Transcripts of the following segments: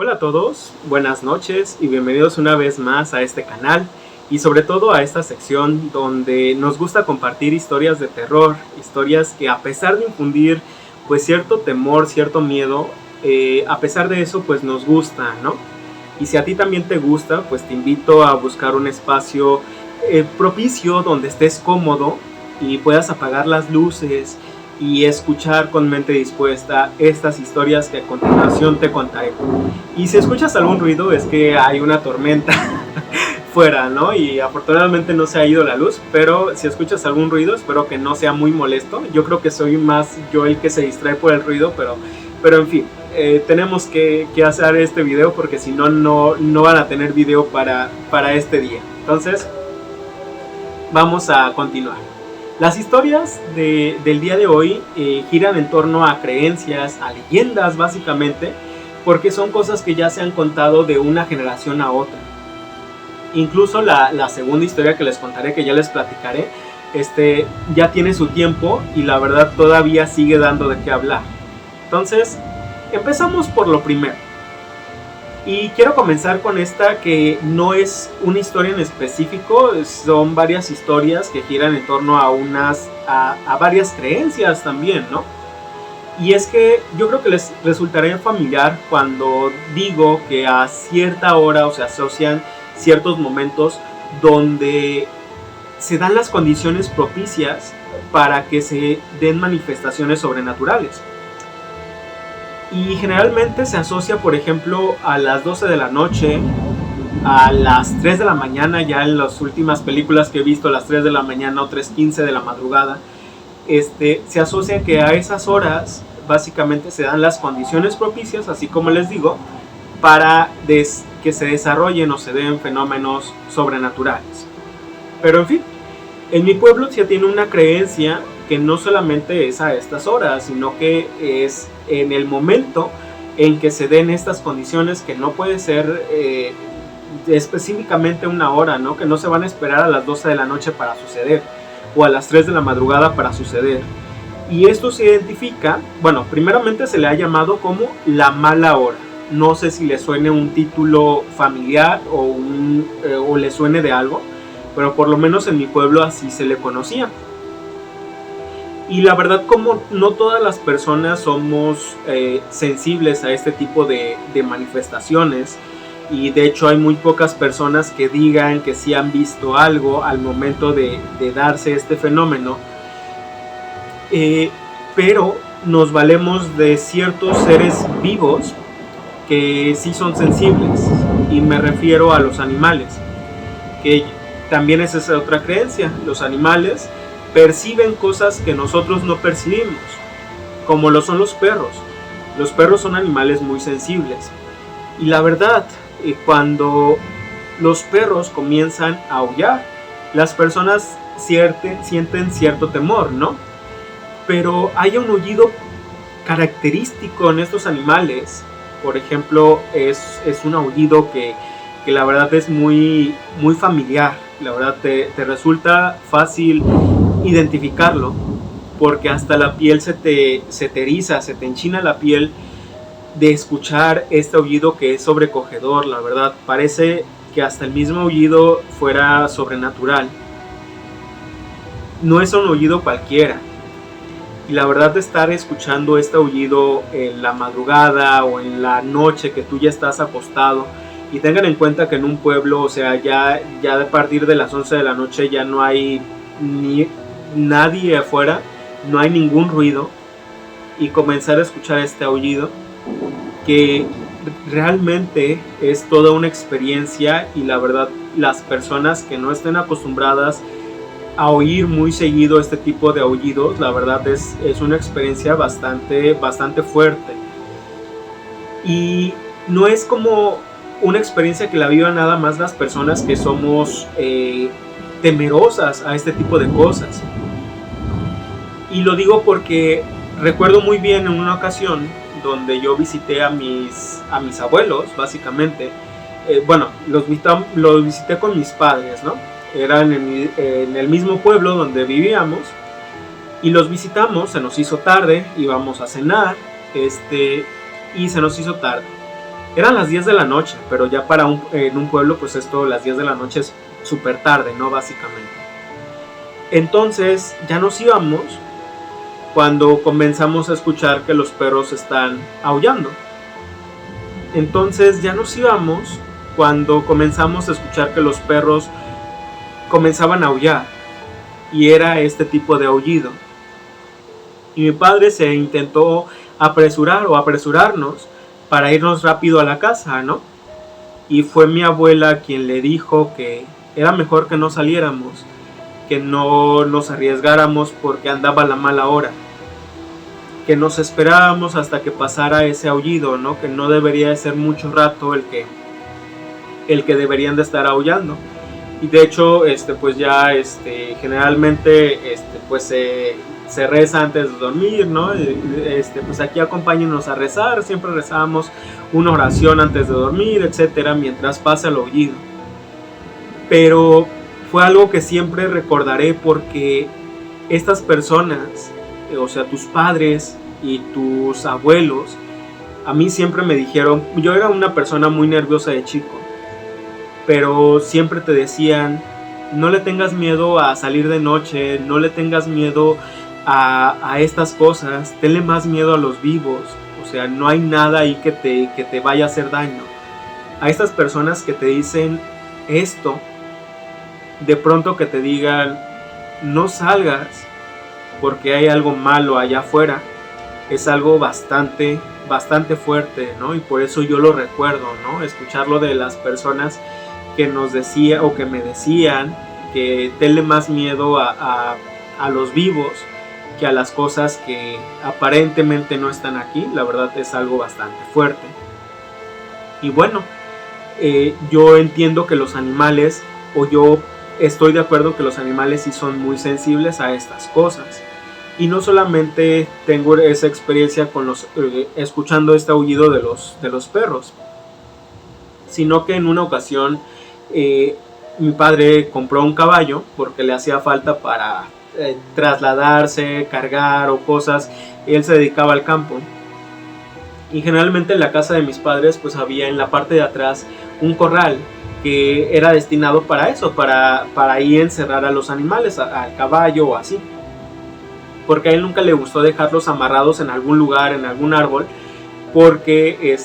Hola a todos, buenas noches y bienvenidos una vez más a este canal y sobre todo a esta sección donde nos gusta compartir historias de terror, historias que a pesar de infundir pues cierto temor, cierto miedo, a pesar de eso pues nos gusta, ¿no? Y si a ti también te gusta, pues te invito a buscar un espacio propicio donde estés cómodo y puedas apagar las luces y escuchar con mente dispuesta estas historias que a continuación te contaré. Y si escuchas algún ruido es que hay una tormenta fuera, ¿no? Y afortunadamente no se ha ido la luz, pero si escuchas algún ruido espero que no sea muy molesto. Yo creo que soy más yo el que se distrae por el ruido, pero en fin, tenemos que hacer este video porque si no, no van a tener video para este día. Entonces, vamos a continuar. Las historias del día de hoy giran en torno a creencias, a leyendas básicamente, porque son cosas que ya se han contado de una generación a otra. Incluso la segunda historia que les contaré, que ya les platicaré, ya tiene su tiempo y la verdad todavía sigue dando de qué hablar. Entonces, empezamos por lo primero. Y quiero comenzar con esta que no es una historia en específico, son varias historias que giran en torno a varias creencias también, ¿no? Y es que yo creo que les resultará familiar cuando digo que a cierta hora o se asocian ciertos momentos donde se dan las condiciones propicias para que se den manifestaciones sobrenaturales. Y generalmente se asocia, por ejemplo, a las 12 de la noche, a las 3 de la mañana, ya en las últimas películas que he visto, a las 3 de la mañana o 3:15 de la madrugada, se asocia que a esas horas básicamente se dan las condiciones propicias, así como les digo, para que se desarrollen o se den fenómenos sobrenaturales. Pero en fin, en mi pueblo se tiene una creencia que no solamente es a estas horas, sino que es en el momento en que se den estas condiciones, que no puede ser específicamente una hora, ¿no? Que no se van a esperar a las 12 de la noche para suceder, o a las 3 de la madrugada para suceder. Y esto se identifica, bueno, primeramente se le ha llamado como la mala hora. No sé si le suene un título familiar o le suene de algo, pero por lo menos en mi pueblo así se le conocía. Y la verdad, como no todas las personas somos sensibles a este tipo de manifestaciones, y de hecho hay muy pocas personas que digan que sí han visto algo al momento de darse este fenómeno, pero nos valemos de ciertos seres vivos que sí son sensibles, y me refiero a los animales, que también es esa otra creencia. Los animales perciben cosas que nosotros no percibimos, como lo son los perros. Los perros son animales muy sensibles, y la verdad, cuando los perros comienzan a aullar, las personas sienten cierto temor, ¿no? Pero hay un aullido característico en estos animales. Por ejemplo, es un aullido que la verdad es muy, muy familiar. La verdad te resulta fácil identificarlo, porque hasta la piel se te eriza, se te enchina la piel de escuchar este aullido que es sobrecogedor. La verdad parece que hasta el mismo aullido fuera sobrenatural. No es un aullido cualquiera, y la verdad de estar escuchando este aullido en la madrugada o en la noche que tú ya estás acostado, y tengan en cuenta que en un pueblo, o sea, ya a partir de las 11 de la noche ya no hay ni nadie afuera, no hay ningún ruido, y comenzar a escuchar este aullido, que realmente es toda una experiencia. Y la verdad, las personas que no estén acostumbradas a oír muy seguido este tipo de aullidos, la verdad es una experiencia bastante fuerte, y no es como una experiencia que la vivan nada más las personas que somos temerosas a este tipo de cosas. Y lo digo porque recuerdo muy bien en una ocasión donde yo visité a mis abuelos, básicamente. Bueno, los visité con mis padres, ¿no? Eran en el mismo pueblo donde vivíamos, y los visitamos. Se nos hizo tarde, íbamos a cenar, y se nos hizo tarde. Eran las 10 de la noche, pero ya en un pueblo, pues esto, las 10 de la noche es súper tarde, ¿no? Básicamente. Entonces ya nos íbamos cuando comenzamos a escuchar que los perros están aullando. Entonces ya nos íbamos cuando comenzamos a escuchar que los perros comenzaban a aullar. Y era este tipo de aullido. Y mi padre se intentó apresurarnos para irnos rápido a la casa, ¿no? Y fue mi abuela quien le dijo que era mejor que no saliéramos, que no nos arriesgáramos porque andaba la mala hora, que nos esperábamos hasta que pasara ese aullido, ¿no? Que no debería de ser mucho rato el que deberían de estar aullando. Y de hecho, pues ya generalmente pues se reza antes de dormir, ¿no? Pues aquí acompáñenos a rezar, siempre rezábamos una oración antes de dormir, etcétera, mientras pasa el aullido. Pero fue algo que siempre recordaré porque estas personas, o sea, tus padres y tus abuelos, a mí siempre me dijeron, yo era una persona muy nerviosa de chico, pero siempre te decían, no le tengas miedo a salir de noche, no le tengas miedo a estas cosas, tenle más miedo a los vivos, o sea, no hay nada ahí que te vaya a hacer daño. A estas personas que te dicen esto, de pronto que te digan, no salgas porque hay algo malo allá afuera, es algo bastante fuerte, ¿no? Y por eso yo lo recuerdo, ¿no? Escucharlo de las personas que nos decía o que me decían que tenle más miedo a los vivos que a las cosas que aparentemente no están aquí. La verdad es algo bastante fuerte. Y bueno, yo entiendo que los animales, o yo estoy de acuerdo que los animales sí son muy sensibles a estas cosas. Y no solamente tengo esa experiencia con escuchando este aullido de los perros, sino que en una ocasión mi padre compró un caballo porque le hacía falta para trasladarse, cargar o cosas. Él se dedicaba al campo y generalmente en la casa de mis padres pues había en la parte de atrás un corral que era destinado para eso, para ahí encerrar a los animales, al caballo o así, porque a él nunca le gustó dejarlos amarrados en algún lugar, en algún árbol, porque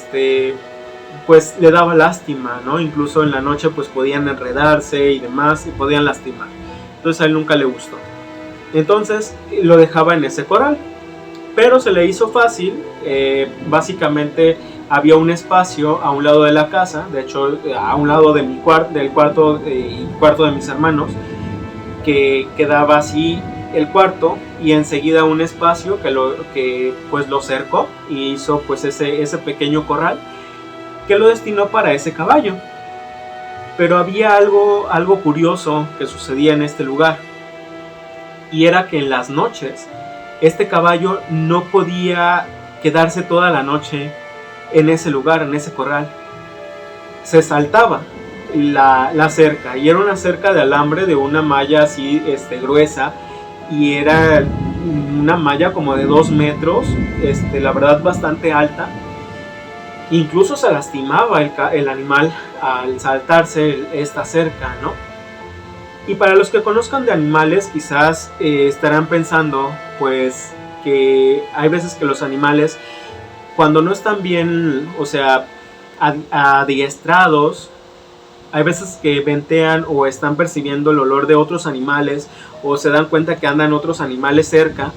pues le daba lástima, ¿no? Incluso en la noche pues podían enredarse y demás y podían lastimar. Entonces a él nunca le gustó. Entonces lo dejaba en ese corral. Pero se le hizo fácil. Básicamente había un espacio a un lado de la casa, de hecho a un lado de del cuarto de mis hermanos, que quedaba así el cuarto, y enseguida un espacio que pues lo cercó y hizo pues ese pequeño corral que lo destinó para ese caballo. Pero había algo curioso que sucedía en este lugar, y era que en las noches este caballo no podía quedarse toda la noche en ese lugar, en ese corral. Se saltaba la cerca, y era una cerca de alambre de una malla así gruesa, y era una malla como de 2 metros, la verdad bastante alta. Incluso se lastimaba el animal al saltarse esta cerca, ¿no? Y para los que conozcan de animales, quizás estarán pensando, pues, que hay veces que los animales, cuando no están bien, o sea, adiestrados, hay veces que ventean o están percibiendo el olor de otros animales, o se dan cuenta que andan otros animales cerca,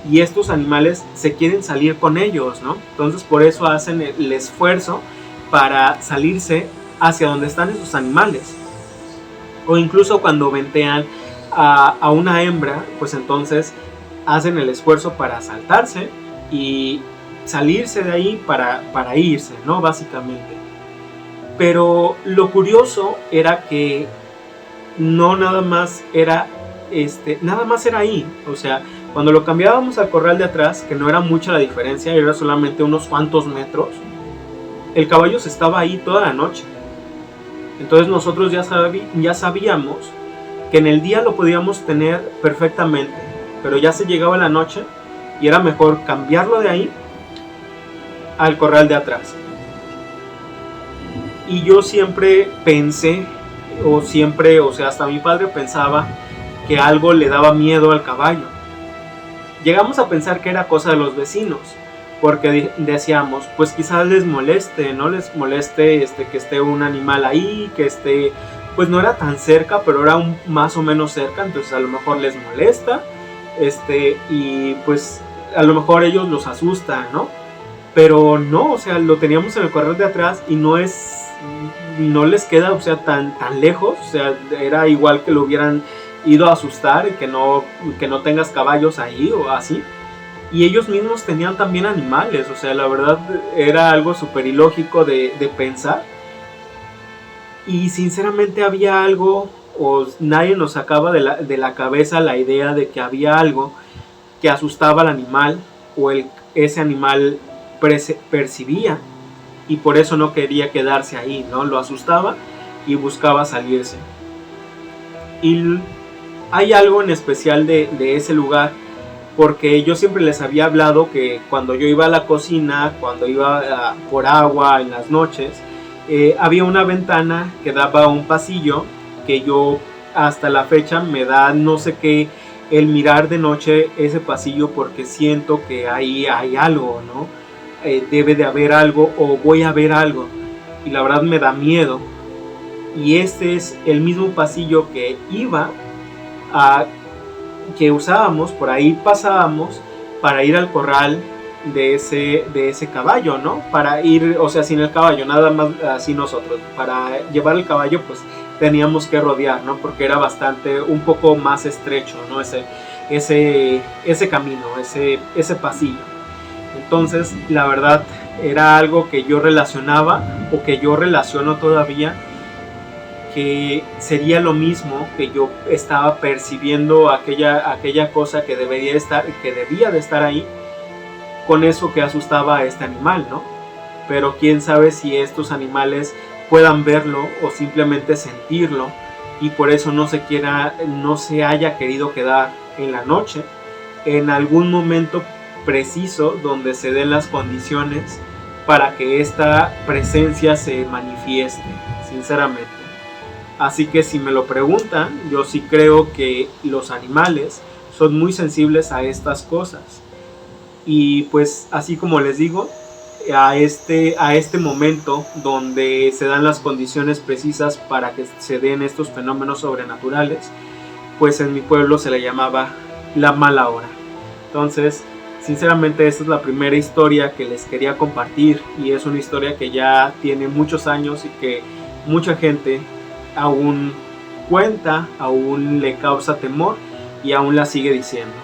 y estos animales se quieren salir con ellos, ¿no? Entonces por eso hacen el esfuerzo para salirse hacia donde están esos animales. O incluso cuando ventean a una hembra, pues entonces hacen el esfuerzo para saltarse y salirse de ahí para irse, ¿no? Básicamente. Pero lo curioso era que no nada más era ahí. O sea, cuando lo cambiábamos al corral de atrás, que no era mucha la diferencia, era solamente unos cuantos metros, el caballo se estaba ahí toda la noche. Entonces nosotros ya sabíamos que en el día lo podíamos tener perfectamente, pero ya se llegaba la noche y era mejor cambiarlo de ahí al corral de atrás. Y yo siempre pensé, o sea, hasta mi padre pensaba que algo le daba miedo al caballo. Llegamos a pensar que era cosa de los vecinos, porque decíamos, pues quizás les moleste, ¿no? Les moleste que esté un animal ahí, que esté, pues no era tan cerca, pero era más o menos cerca, entonces a lo mejor les molesta, y pues a lo mejor ellos los asustan, ¿no? Pero no, o sea, lo teníamos en el corral de atrás y no les queda, o sea, tan lejos, o sea, era igual que lo hubieran ido a asustar, que no tengas caballos ahí o así. Y ellos mismos tenían también animales, o sea, la verdad era algo súper ilógico de pensar. Y sinceramente había algo, o nadie nos sacaba de la cabeza la idea de que había algo que asustaba al animal, o ese animal percibía, y por eso no quería quedarse ahí, ¿no? Lo asustaba y buscaba salirse. Y hay algo en especial de ese lugar, porque yo siempre les había hablado que cuando yo iba a la cocina, cuando iba por agua en las noches, había una ventana que daba a un pasillo que yo hasta la fecha me da no sé qué el mirar de noche ese pasillo, porque siento que ahí hay algo, ¿no? Debe de haber algo o voy a ver algo, y la verdad me da miedo. Y este es el mismo pasillo que que usábamos, por ahí pasábamos para ir al corral de ese caballo, ¿no? Para ir, o sea, sin el caballo, nada más así nosotros. Para llevar el caballo, pues teníamos que rodear, ¿no? Porque era un poco más estrecho, ¿no? Ese camino, ese pasillo. Entonces, la verdad, era algo que yo relacionaba, o que yo relaciono todavía, que sería lo mismo, que yo estaba percibiendo aquella cosa que debía de estar ahí, con eso que asustaba a este animal, ¿no? Pero quién sabe si estos animales puedan verlo o simplemente sentirlo, y por eso no se haya querido quedar en la noche, en algún momento preciso donde se den las condiciones para que esta presencia se manifieste, sinceramente. Así que si me lo preguntan, yo sí creo que los animales son muy sensibles a estas cosas. Y pues así como les digo, a este momento donde se dan las condiciones precisas para que se den estos fenómenos sobrenaturales, pues en mi pueblo se le llamaba la mala hora. Entonces, sinceramente, esta es la primera historia que les quería compartir, y es una historia que ya tiene muchos años y que mucha gente aún cuenta, aún le causa temor y aún la sigue diciendo.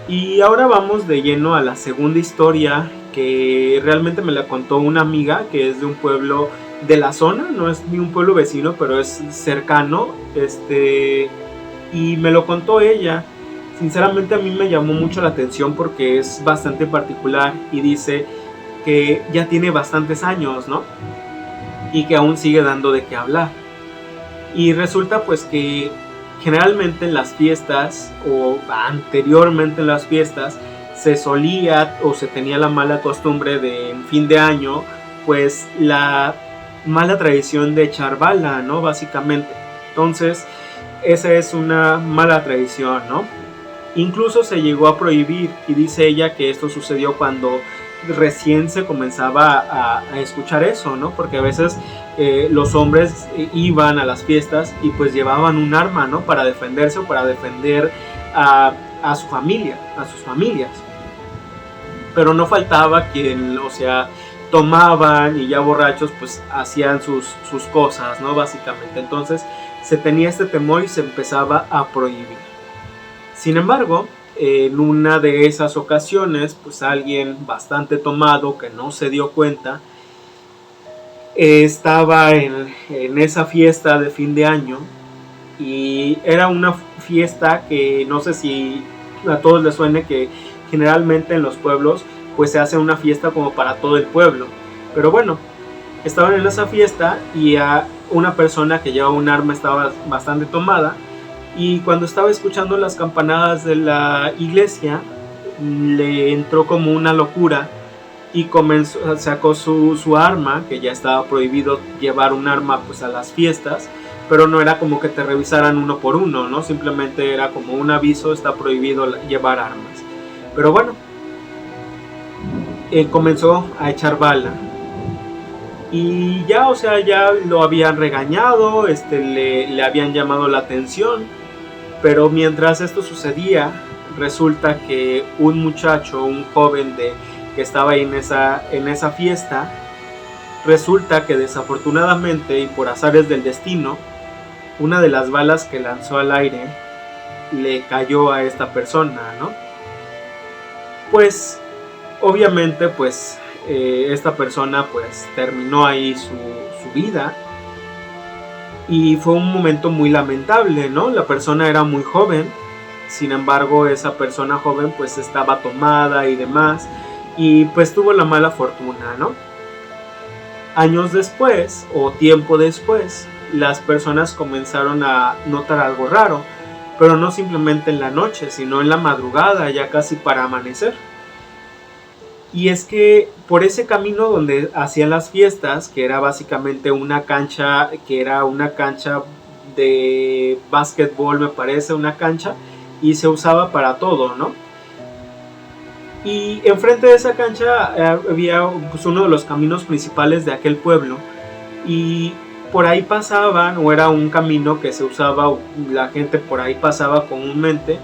Y ahora vamos de lleno a la segunda historia, que realmente me la contó una amiga que es de un pueblo de la zona, no es ni un pueblo vecino, pero es cercano, y me lo contó ella. Sinceramente a mí me llamó mucho la atención porque es bastante particular, y dice que ya tiene bastantes años, ¿no? Y que aún sigue dando de qué hablar. Y resulta pues que generalmente en las fiestas, o anteriormente en las fiestas, se solía o se tenía la mala costumbre de en fin de año, pues la mala tradición de echar bala, ¿no? Básicamente. Entonces, esa es una mala tradición, ¿no? Incluso se llegó a prohibir, y dice ella que esto sucedió cuando recién se comenzaba a escuchar eso, ¿no? Porque a veces los hombres iban a las fiestas y pues llevaban un arma, ¿no? Para defenderse, o para defender a su familia, a sus familias. Pero no faltaba quien, o sea, tomaban y ya borrachos pues hacían sus cosas, ¿no? Básicamente. Entonces se tenía este temor y se empezaba a prohibir. Sin embargo, en una de esas ocasiones, pues alguien bastante tomado, que no se dio cuenta, estaba en esa fiesta de fin de año, y era una fiesta que no sé si a todos les suene, que generalmente en los pueblos pues se hace una fiesta como para todo el pueblo. Pero bueno, estaban en esa fiesta y a una persona que llevaba un arma estaba bastante tomada, y cuando estaba escuchando las campanadas de la iglesia le entró como una locura y sacó su arma, que ya estaba prohibido llevar un arma pues a las fiestas, pero no era como que te revisaran uno por uno, ¿no? Simplemente era como un aviso, está prohibido llevar armas. Pero bueno, comenzó a echar bala. Y ya, o sea, ya lo habían regañado, le habían llamado la atención, pero mientras esto sucedía, resulta que un muchacho, un joven que estaba ahí en esa fiesta, resulta que desafortunadamente y por azares del destino, una de las balas que lanzó al aire le cayó a esta persona, ¿no? Pues obviamente pues esta persona pues terminó ahí su vida, y fue un momento muy lamentable, ¿no? La persona era muy joven, sin embargo esa persona joven pues estaba tomada y demás, y pues tuvo la mala fortuna, ¿no? Años después o tiempo después, las personas comenzaron a notar algo raro, pero no simplemente en la noche, sino en la madrugada, ya casi para amanecer. Y es que por ese camino donde hacían las fiestas, que era básicamente una cancha, de básquetbol, me parece, una cancha, y se usaba para todo, ¿no? Y enfrente de esa cancha había pues, uno de los caminos principales de aquel pueblo, y por ahí pasaban, o era un camino que se usaba, la gente por ahí pasaba comúnmente,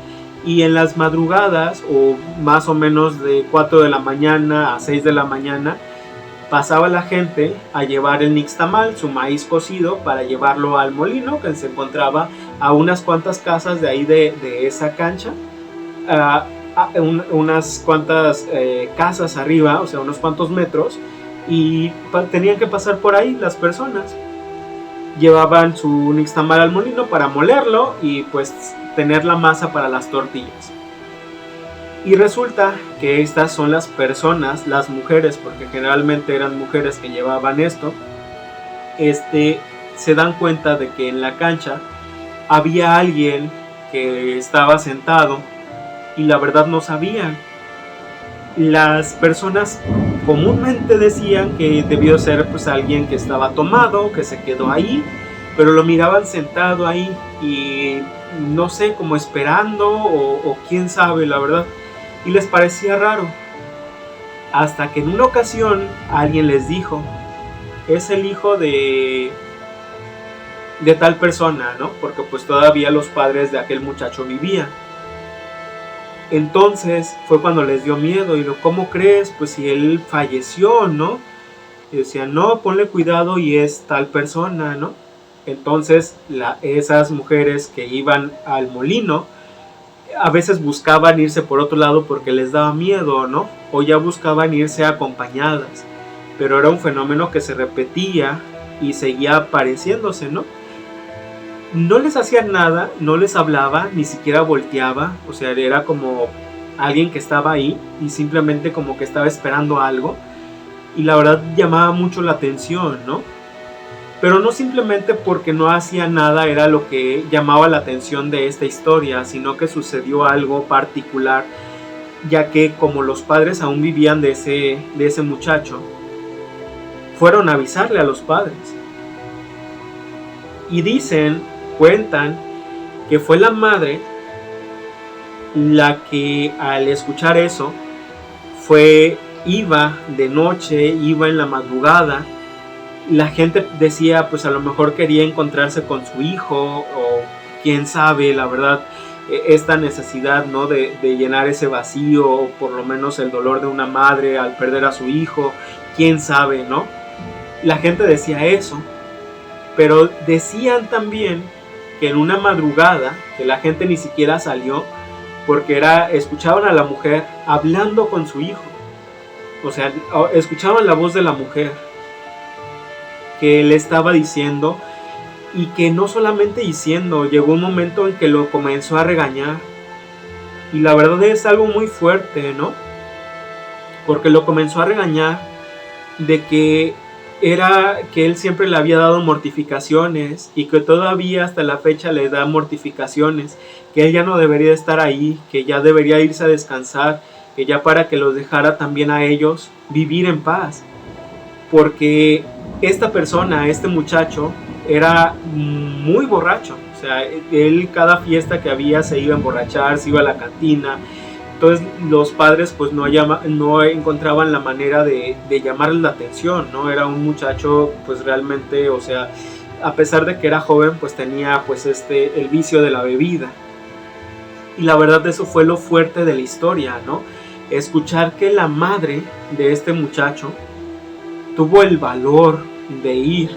y en las madrugadas, o más o menos de 4 de la mañana a 6 de la mañana, pasaba la gente a llevar el nixtamal, su maíz cocido, para llevarlo al molino que se encontraba a unas cuantas casas de ahí de esa cancha, unas cuantas casas arriba, o sea, unos cuantos metros, y tenían que pasar por ahí las personas. Llevaban su nixtamal al molino para molerlo y pues tener la masa para las tortillas. Y resulta que estas son las personas, las mujeres, porque generalmente eran mujeres que llevaban esto, se dan cuenta de que en la cancha había alguien que estaba sentado, y la verdad no sabían. Las personas comúnmente decían que debió ser pues alguien que estaba tomado, que se quedó ahí, pero lo miraban sentado ahí y no sé, como esperando o quién sabe, la verdad, y les parecía raro, hasta que en una ocasión alguien les dijo: es el hijo de tal persona, ¿no? Porque pues todavía los padres de aquel muchacho vivían. Entonces fue cuando les dio miedo, y ¿cómo crees? Pues si él falleció, ¿no? Y decían: no, ponle cuidado y es tal persona, ¿no? Entonces esas mujeres que iban al molino a veces buscaban irse por otro lado porque les daba miedo, ¿no? O ya buscaban irse acompañadas, pero era un fenómeno que se repetía y seguía apareciéndose, ¿no? No les hacía nada, no les hablaba, ni siquiera volteaba, o sea, era como alguien que estaba ahí y simplemente como que estaba esperando algo, y la verdad llamaba mucho la atención, ¿no? Pero no simplemente porque no hacía nada era lo que llamaba la atención de esta historia, sino que sucedió algo particular, ya que como los padres aún vivían de ese muchacho, fueron a avisarle a los padres. Y cuentan que fue la madre la que al escuchar eso iba de noche, iba en la madrugada. La gente decía pues a lo mejor quería encontrarse con su hijo, o quién sabe, la verdad, esta necesidad, ¿no? de llenar ese vacío, o por lo menos el dolor de una madre al perder a su hijo, quién sabe, ¿no? La gente decía eso, pero decían también que en una madrugada, que la gente ni siquiera salió, porque escuchaban a la mujer hablando con su hijo, o sea, escuchaban la voz de la mujer que le estaba diciendo, y que no solamente diciendo, llegó un momento en que lo comenzó a regañar, y la verdad es algo muy fuerte, ¿no? Porque lo comenzó a regañar de que él siempre le había dado mortificaciones, y que todavía hasta la fecha le da mortificaciones, que él ya no debería estar ahí, que ya debería irse a descansar, que ya para que los dejara también a ellos vivir en paz, porque esta persona, este muchacho, era muy borracho. O sea, él cada fiesta que había se iba a emborrachar, se iba a la cantina. Entonces los padres pues no encontraban la manera de llamarle la atención, ¿no? Era un muchacho pues realmente, o sea, a pesar de que era joven, pues tenía pues el vicio de la bebida. Y la verdad eso fue lo fuerte de la historia, ¿no? Escuchar que la madre de este muchacho tuvo el valor de ir,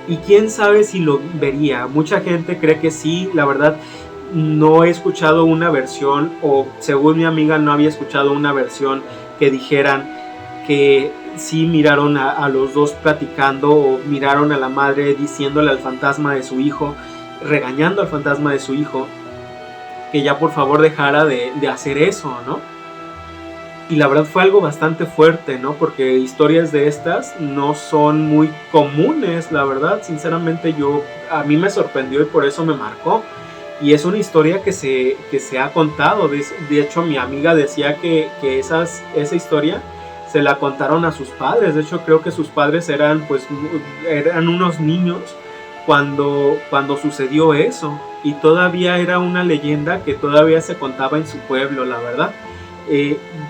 y quién sabe si lo vería. Mucha gente cree que sí, la verdad no he escuchado una versión, o según mi amiga no había escuchado una versión que dijeran que sí miraron a los dos platicando, o miraron a la madre diciéndole al fantasma de su hijo, regañando al fantasma de su hijo, que ya por favor dejara de hacer eso, ¿no? Y la verdad fue algo bastante fuerte, ¿no? Porque historias de estas no son muy comunes, la verdad. Sinceramente a mí me sorprendió y por eso me marcó. Y es una historia que se ha contado. De hecho, mi amiga decía que esa historia se la contaron a sus padres. De hecho, creo que sus padres eran unos niños cuando sucedió eso. Y todavía era una leyenda que todavía se contaba en su pueblo, la verdad.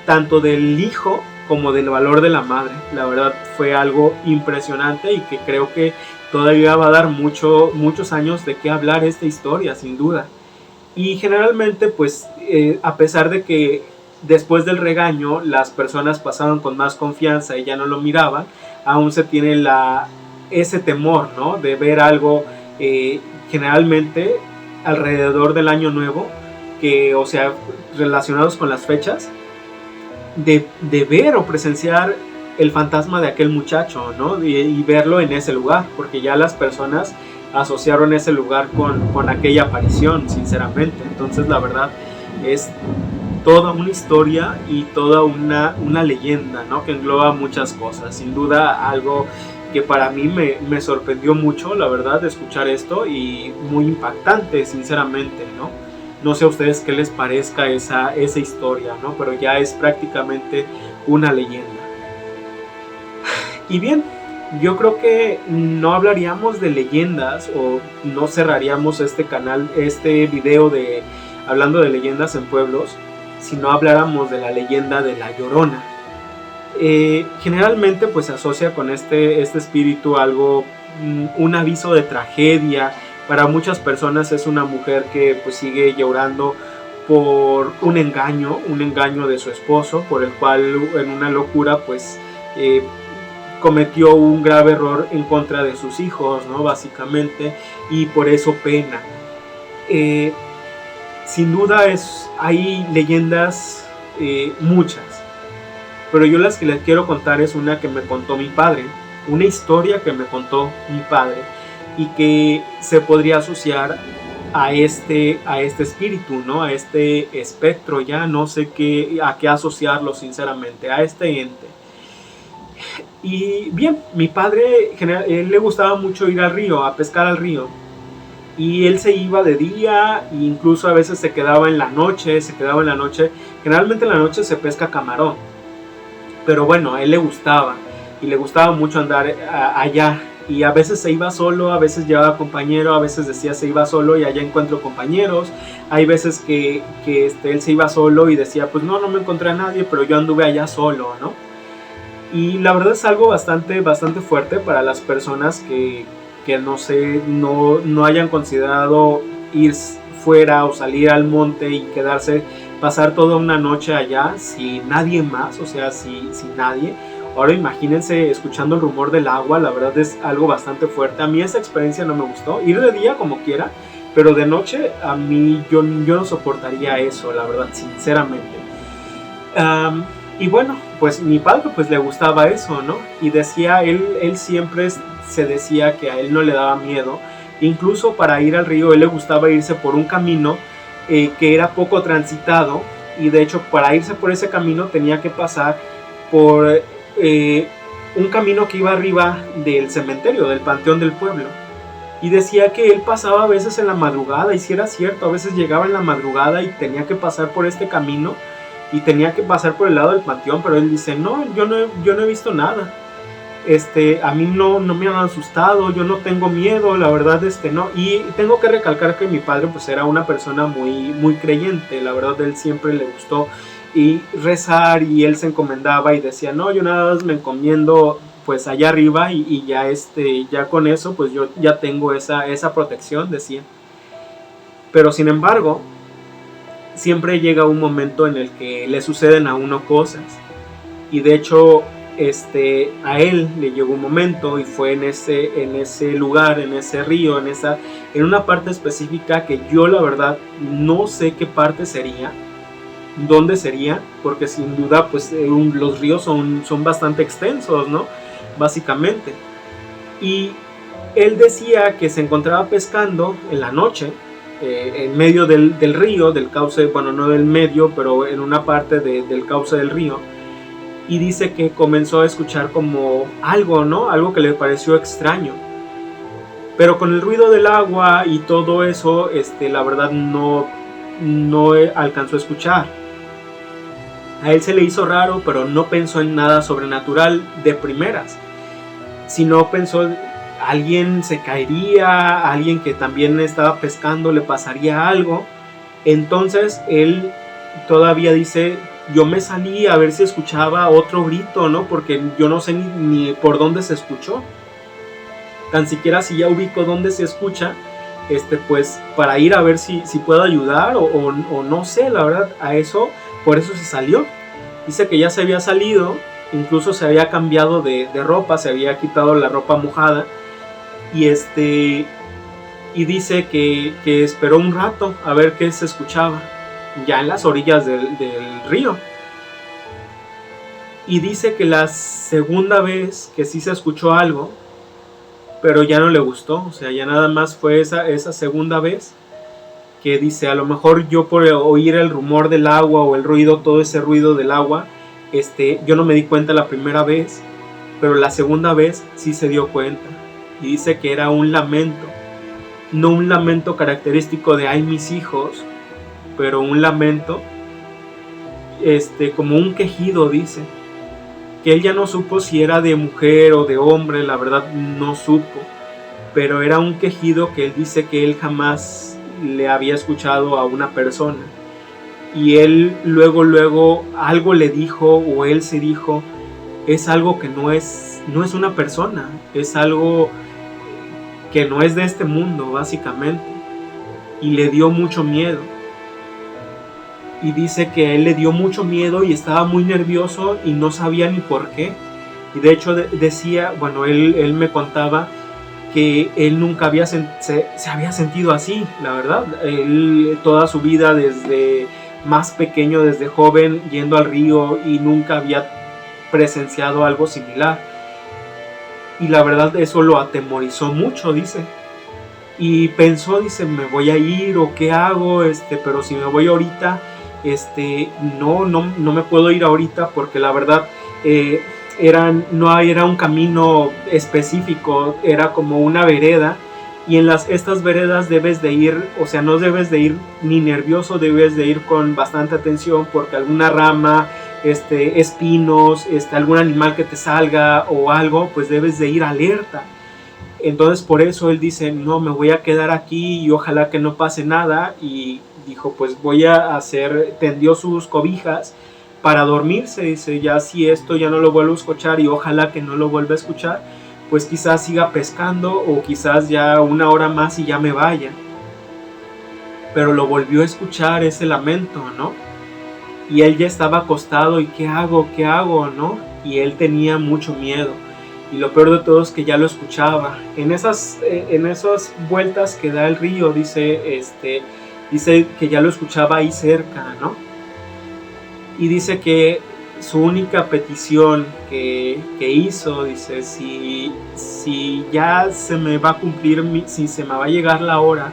Tanto del hijo como del valor de la madre. La verdad fue algo impresionante y que creo que todavía va a dar muchos años de qué hablar esta historia, sin duda. Y generalmente pues a pesar de que después del regaño las personas pasaban con más confianza y ya no lo miraban, aún se tiene ese temor, ¿no? De ver algo generalmente alrededor del año nuevo, que, o sea, relacionados con las fechas, de ver o presenciar el fantasma de aquel muchacho, ¿no? Y verlo en ese lugar, porque ya las personas asociaron ese lugar con aquella aparición, sinceramente. Entonces la verdad es toda una historia y toda una leyenda, ¿no? Que engloba muchas cosas. Sin duda algo que para mí me sorprendió mucho, la verdad, de escuchar esto, y muy impactante, sinceramente, ¿no? No sé a ustedes qué les parezca esa historia, ¿no? Pero ya es prácticamente una leyenda. Y bien, yo creo que no hablaríamos de leyendas, o no cerraríamos este canal, este video de hablando de leyendas en pueblos, si no habláramos de la leyenda de La Llorona. Generalmente pues se asocia con este espíritu algo, un aviso de tragedia. Para muchas personas es una mujer que pues sigue llorando por un engaño de su esposo, por el cual en una locura pues cometió un grave error en contra de sus hijos, ¿no? Básicamente, y por eso pena. Sin duda hay leyendas muchas, pero yo las que les quiero contar es una que me contó mi padre, una historia que me contó mi padre, y que se podría asociar a este espíritu, ¿no? A este espectro, ya no sé a qué asociarlo, sinceramente, a este ente. Y bien, mi padre, él le gustaba mucho ir al río, a pescar al río, y él se iba de día, e incluso a veces se quedaba en la noche. Generalmente en la noche se pesca camarón, pero bueno, a él le gustaba, y le gustaba mucho andar allá. Y a veces se iba solo, a veces llevaba compañero, a veces decía se iba solo y allá encuentro compañeros. Hay veces que él se iba solo y decía pues no me encontré a nadie, pero yo anduve allá solo, ¿no? Y la verdad es algo bastante fuerte para las personas que no hayan considerado ir fuera o salir al monte y pasar toda una noche allá sin nadie más, o sea, sin nadie. Ahora imagínense escuchando el rumor del agua, la verdad es algo bastante fuerte. A mí esa experiencia no me gustó. Ir de día como quiera, pero de noche a mí yo no soportaría eso, la verdad, sinceramente. Y bueno, pues mi padre pues le gustaba eso, ¿no? Y decía, él siempre se decía que a él no le daba miedo. Incluso para ir al río él le gustaba irse por un camino que era poco transitado. Y de hecho para irse por ese camino tenía que pasar por un camino que iba arriba del cementerio, del panteón del pueblo. Y decía que él pasaba a veces en la madrugada, y si era cierto, a veces llegaba en la madrugada y tenía que pasar por este camino, y tenía que pasar por el lado del panteón, pero él dice, no, yo no he visto nada. A mí no me han asustado, yo no tengo miedo, la verdad, no. Y tengo que recalcar que mi padre pues era una persona muy creyente, la verdad, él siempre le gustó y rezar, y él se encomendaba y decía, no, yo nada más me encomiendo pues allá arriba, y ya ya con eso pues yo ya tengo esa protección, decía. Pero sin embargo, siempre llega un momento en el que le suceden a uno cosas, y de hecho a él le llegó un momento, y fue en ese lugar, en ese río, en una parte específica que yo la verdad no sé qué parte sería, dónde sería, porque sin duda pues los ríos son bastante extensos, ¿no? Básicamente. Y él decía que se encontraba pescando en la noche, en medio del río, del cauce, bueno, no del medio, pero en una parte del cauce del río, y dice que comenzó a escuchar como algo, ¿no? Algo que le pareció extraño. Pero con el ruido del agua y todo eso, la verdad no alcanzó a escuchar. A él se le hizo raro, pero no pensó en nada sobrenatural de primeras, sino pensó, alguien se caería, alguien que también estaba pescando le pasaría algo. Entonces él todavía dice, yo me salí a ver si escuchaba otro grito, ¿no? Porque yo no sé ni por dónde se escuchó. Tan siquiera si ya ubico dónde se escucha, pues para ir a ver si puedo ayudar o no sé, la verdad, por eso se salió. Dice que ya se había salido, incluso se había cambiado de ropa, se había quitado la ropa mojada, y y dice que esperó un rato a ver qué se escuchaba ya en las orillas del río. Y dice que la segunda vez que sí se escuchó algo, pero ya no le gustó, o sea, ya nada más fue esa segunda vez, que dice, a lo mejor yo por oír el rumor del agua o el ruido, todo ese ruido del agua, yo no me di cuenta la primera vez, pero la segunda vez sí se dio cuenta, y dice que era un lamento, no un lamento característico de ay mis hijos, pero un lamento como un quejido, dice, que él ya no supo si era de mujer o de hombre, la verdad no supo, pero era un quejido que él dice que él jamás le había escuchado a una persona, y él luego algo le dijo, o él se dijo, es algo que no es una persona, es algo que no es de este mundo, básicamente, y le dio mucho miedo. Y dice que a él le dio mucho miedo y estaba muy nervioso y no sabía ni por qué. Y de hecho decía, bueno, él me contaba que él nunca se había sentido así, la verdad. Él toda su vida, desde más pequeño, desde joven, yendo al río, y nunca había presenciado algo similar. Y la verdad eso lo atemorizó mucho, dice. Y pensó, dice, me voy a ir o qué hago, pero si me voy ahorita, no me puedo ir ahorita, porque la verdad no era un camino específico, era como una vereda, y en estas veredas debes de ir, o sea, no debes de ir ni nervioso, debes de ir con bastante atención, porque alguna rama, espinos, algún animal que te salga o algo, pues debes de ir alerta. Entonces por eso él dice, no, me voy a quedar aquí y ojalá que no pase nada. Y dijo, pues tendió sus cobijas para dormirse. Dice, ya si esto ya no lo vuelvo a escuchar, y ojalá que no lo vuelva a escuchar, pues quizás siga pescando, o quizás ya una hora más y ya me vaya. Pero lo volvió a escuchar, ese lamento, ¿no? Y él ya estaba acostado, y ¿qué hago? ¿No? Y él tenía mucho miedo. Y lo peor de todo es que ya lo escuchaba. En esas vueltas que da el río, dice que ya lo escuchaba ahí cerca, ¿no? Y dice que su única petición que hizo, dice, si ya se me va a cumplir, si se me va a llegar la hora,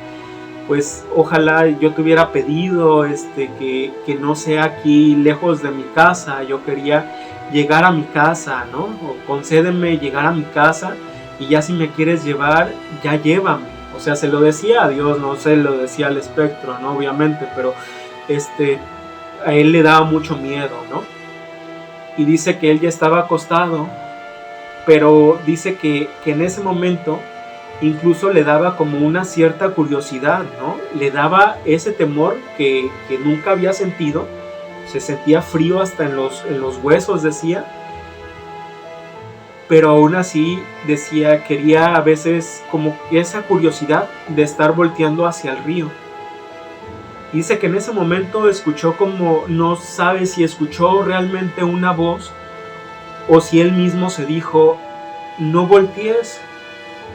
pues ojalá yo te hubiera pedido que no sea aquí lejos de mi casa. Yo quería llegar a mi casa, ¿no? O concédeme llegar a mi casa, y ya si me quieres llevar, ya llévame. O sea, se lo decía a Dios, no se lo decía al espectro, ¿no? Obviamente, pero a él le daba mucho miedo, ¿no? Y dice que él ya estaba acostado, pero dice que en ese momento incluso le daba como una cierta curiosidad, ¿no? Le daba ese temor que nunca había sentido, se sentía frío hasta en los huesos, decía, pero aún así decía, quería a veces como esa curiosidad de estar volteando hacia el río. Dice que en ese momento escuchó como, no sabe si escuchó realmente una voz o si él mismo se dijo, no voltees,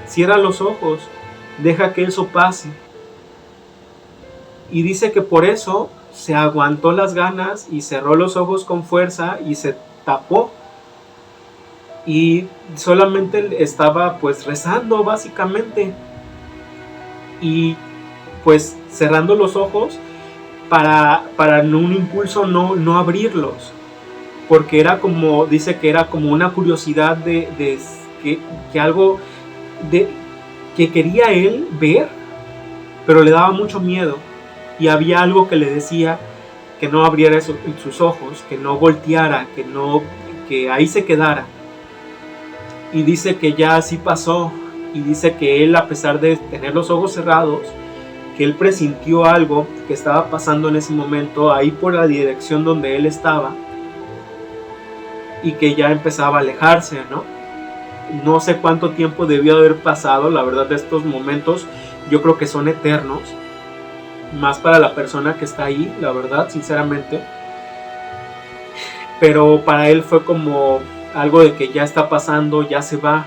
cierra los ojos, deja que eso pase. Y dice que por eso se aguantó las ganas y cerró los ojos con fuerza y se tapó. Y solamente estaba pues rezando básicamente. Y pues cerrando los ojos para en un impulso no abrirlos. Porque era como, dice que era como una curiosidad de que algo que quería él ver, pero le daba mucho miedo. Y había algo que le decía que no abriera sus ojos, que no volteara, que ahí se quedara. Y dice que ya así pasó. Y dice que él, a pesar de tener los ojos cerrados, que él presintió algo que estaba pasando en ese momento, ahí por la dirección donde él estaba, y que ya empezaba a alejarse, ¿no? No sé cuánto tiempo debió haber pasado, la verdad, de estos momentos, yo creo que son eternos, más para la persona que está ahí, la verdad, sinceramente. Pero para él fue como algo de que ya está pasando, ya se va.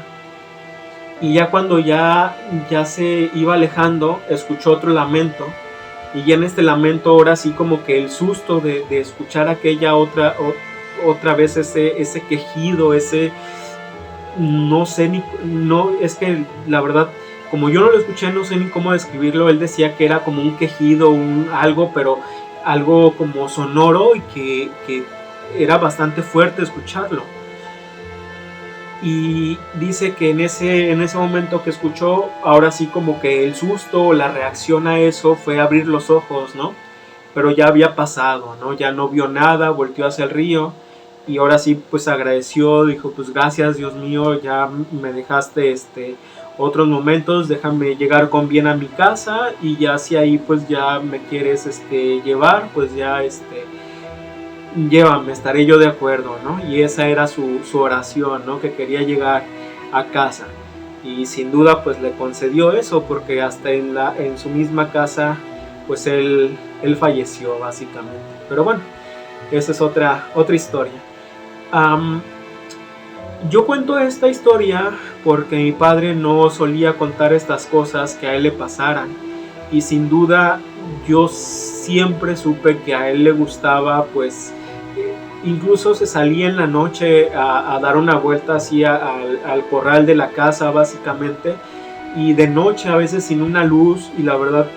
Y ya cuando ya se iba alejando, escuchó otro lamento. Y ya en este lamento, ahora sí como que el susto de escuchar aquella otra vez ese quejido, ese... No sé es que la verdad, como yo no lo escuché, no sé ni cómo describirlo. Él decía que era como un quejido, algo, pero algo como sonoro y que era bastante fuerte escucharlo. Y dice que en ese momento que escuchó, ahora sí como que el susto, la reacción a eso fue abrir los ojos, ¿no? Pero ya había pasado, ¿no? Ya no vio nada, volteó hacia el río y ahora sí pues agradeció, dijo pues gracias Dios mío, ya me dejaste otros momentos, déjame llegar con bien a mi casa y ya si ahí pues ya me quieres llevar, pues ya llévame, estaré yo de acuerdo, ¿no? Y esa era su oración, ¿no? Que quería llegar a casa. Y sin duda pues le concedió eso, porque hasta en su misma casa pues él falleció básicamente. Pero bueno, esa es otra historia. Yo cuento esta historia porque mi padre no solía contar estas cosas que a él le pasaran. Y sin duda yo siempre supe que a él le gustaba pues... Incluso se salía en la noche a dar una vuelta así al corral de la casa básicamente, y de noche a veces sin una luz, y la verdad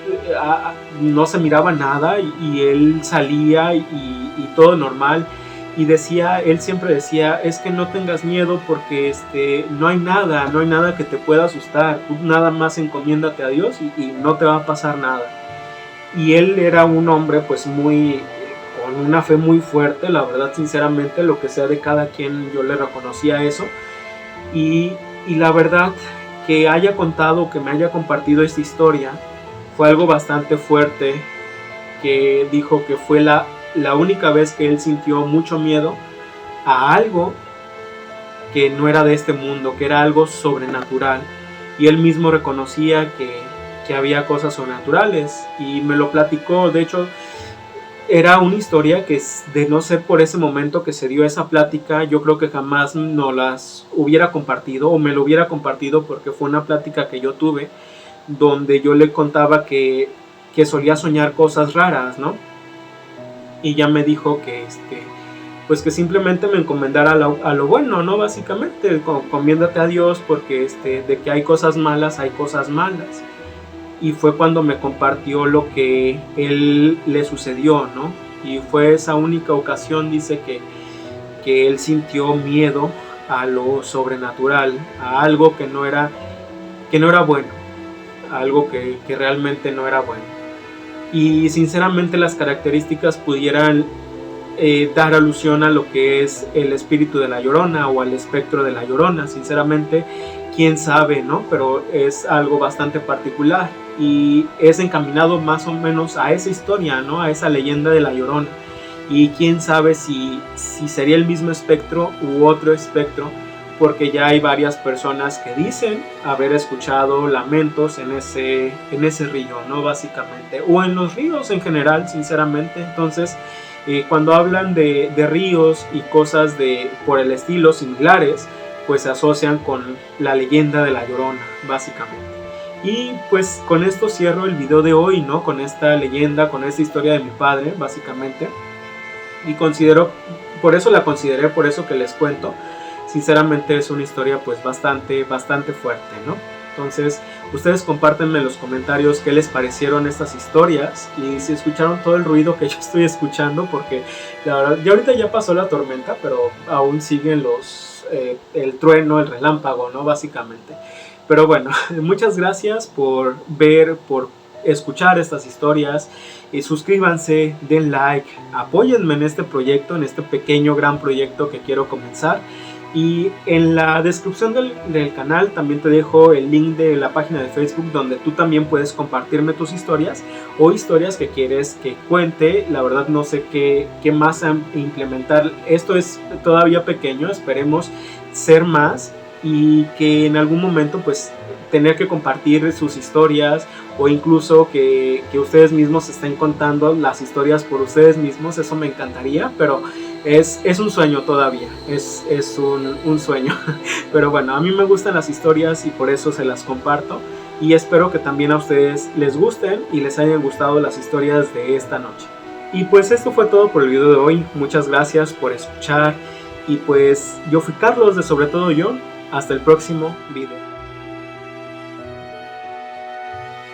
no se miraba nada, y él salía y todo normal, y él siempre decía, es que no tengas miedo porque no hay nada que te pueda asustar, tú nada más encomiéndate a Dios y no te va a pasar nada. Y él era un hombre pues con una fe muy fuerte, la verdad, sinceramente, lo que sea de cada quien, yo le reconocía eso. Y la verdad, que haya contado, que me haya compartido esta historia, fue algo bastante fuerte, que dijo que fue la única vez que él sintió mucho miedo a algo que no era de este mundo, que era algo sobrenatural. Y él mismo reconocía que había cosas sobrenaturales, y me lo platicó. De hecho, era una historia que, de no ser por ese momento que se dio esa plática, yo creo que jamás no las hubiera compartido, o me lo hubiera compartido, porque fue una plática que yo tuve donde yo le contaba que solía soñar cosas raras, ¿no? Y ya me dijo que pues que simplemente me encomendara a lo bueno, ¿no? Básicamente, encomiéndate a Dios, porque de que hay cosas malas, hay cosas malas. Y fue cuando me compartió lo que él le sucedió, ¿no? Y fue esa única ocasión, dice, que él sintió miedo a lo sobrenatural, a algo que no era bueno, algo que realmente no era bueno. Y sinceramente las características pudieran dar alusión a lo que es el espíritu de La Llorona o al espectro de La Llorona. Sinceramente, quién sabe, ¿no? Pero es algo bastante particular y es encaminado más o menos a esa historia, ¿no? A esa leyenda de La Llorona. Y quién sabe si sería el mismo espectro u otro espectro, porque ya hay varias personas que dicen haber escuchado lamentos en ese río, ¿no? Básicamente, o en los ríos en general, sinceramente. Entonces, cuando hablan de ríos y cosas por el estilo similares, pues se asocian con la leyenda de La Llorona, básicamente. Y pues con esto cierro el video de hoy, ¿no? Con esta leyenda, con esta historia de mi padre, básicamente. Y por eso que les cuento. Sinceramente es una historia pues bastante fuerte, ¿no? Entonces, ustedes compártenme en los comentarios qué les parecieron estas historias y si escucharon todo el ruido que yo estoy escuchando, porque la verdad, ya ahorita ya pasó la tormenta, pero aún siguen el trueno, el relámpago, ¿no? Básicamente. Pero bueno, muchas gracias por escuchar estas historias. Suscríbanse, den like, apóyenme en este proyecto, en este pequeño gran proyecto que quiero comenzar. Y en la descripción del canal también te dejo el link de la página de Facebook, donde tú también puedes compartirme tus historias o historias que quieres que cuente. La verdad no sé qué más implementar. Esto es todavía pequeño, esperemos ser más y que en algún momento pues tener que compartir sus historias o incluso que ustedes mismos estén contando las historias por ustedes mismos. Eso me encantaría, pero es un sueño todavía, es un sueño. Pero bueno, a mí me gustan las historias y por eso se las comparto, y espero que también a ustedes les gusten y les hayan gustado las historias de esta noche. Y pues esto fue todo por el video de hoy. Muchas gracias por escuchar y pues yo fui Carlos de Sobre Todo Yo. Hasta el próximo video.